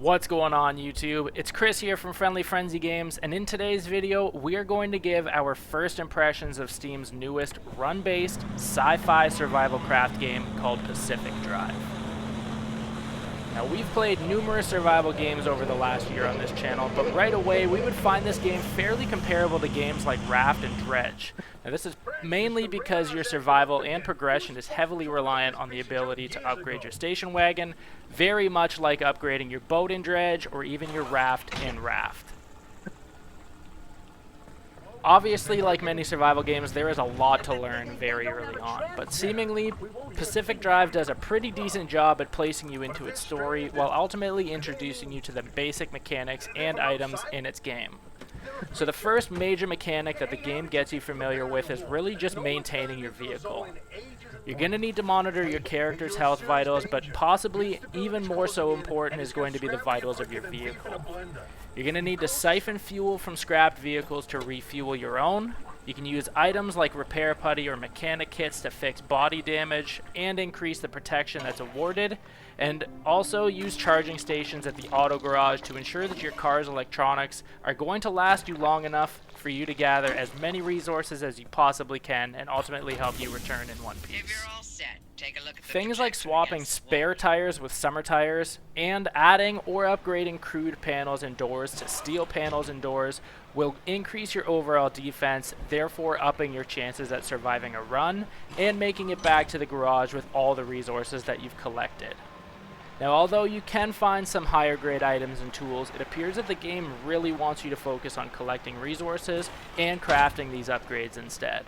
What's going on YouTube? It's Chris here from Friendly Frenzy Games, and in today's video we are going to give our first impressions of Steam's newest run-based sci-fi survival craft game called Pacific Drive. Now, we've played numerous survival games over the last year on this channel, but right away we would find this game fairly comparable to games like Raft and Dredge. Now, this is mainly because your survival and progression is heavily reliant on the ability to upgrade your station wagon, very much like upgrading your boat in Dredge or even your raft in Raft. Obviously, like many survival games, there is a lot to learn very early on, but seemingly, Pacific Drive does a pretty decent job at placing you into its story while ultimately introducing you to the basic mechanics and items in its game. So the first major mechanic that the game gets you familiar with is really just maintaining your vehicle. You're going to need to monitor your character's health vitals, but possibly even more so important is going to be the vitals of your vehicle. You're going to need to siphon fuel from scrapped vehicles to refuel your own. You can use items like repair putty or mechanic kits to fix body damage and increase the protection that's awarded, and also use charging stations at the auto garage to ensure that your car's electronics are going to last you long enough for you to gather as many resources as you possibly can and ultimately help you return in one piece. If you're all set, take a look at the Things like projection swapping against the spare wall. tires with summer tires and adding or upgrading crude panels and doors to steel panels and doors will increase your overall defense, therefore upping your chances at surviving a run and making it back to the garage with all the resources that you've collected. Now, although you can find some higher grade items and tools, it appears that the game really wants you to focus on collecting resources and crafting these upgrades instead.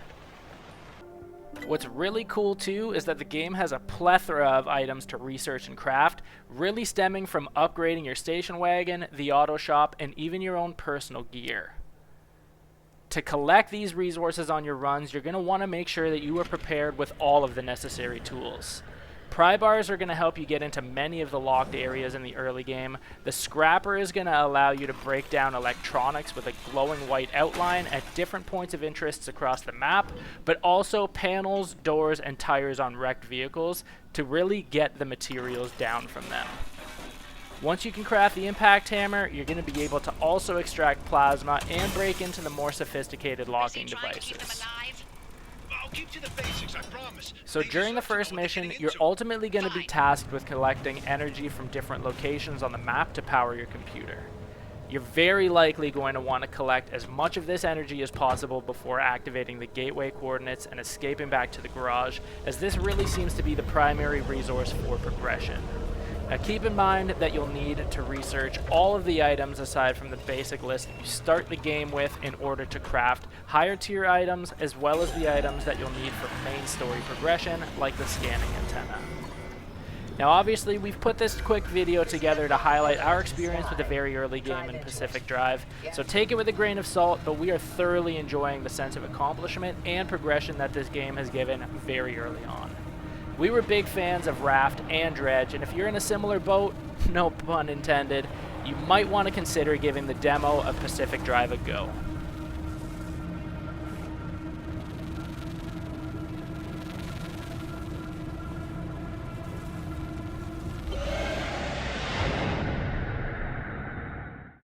What's really cool too is that the game has a plethora of items to research and craft, really stemming from upgrading your station wagon, the auto shop, and even your own personal gear. To collect these resources on your runs, you're going to want to make sure that you are prepared with all of the necessary tools. Pry bars are going to help you get into many of the locked areas in the early game. The scrapper is going to allow you to break down electronics with a glowing white outline at different points of interest across the map, but also panels, doors, and tires on wrecked vehicles to really get the materials down from them. Once you can craft the impact hammer, you're going to be able to also extract plasma and break into the more sophisticated locking devices. Keep to the basics, I promise. So during the first mission, you're ultimately going to be tasked with collecting energy from different locations on the map to power your computer. You're very likely going to want to collect as much of this energy as possible before activating the gateway coordinates and escaping back to the garage, as this really seems to be the primary resource for progression. Now, keep in mind that you'll need to research all of the items aside from the basic list that you start the game with in order to craft higher tier items, as well as the items that you'll need for main story progression, like the scanning antenna. Now, obviously, we've put this quick video together to highlight our experience with the very early game in Pacific Drive, so take it with a grain of salt, but we are thoroughly enjoying the sense of accomplishment and progression that this game has given very early on. We were big fans of Raft and Dredge, and if you're in a similar boat, no pun intended, you might want to consider giving the demo of Pacific Drive a go.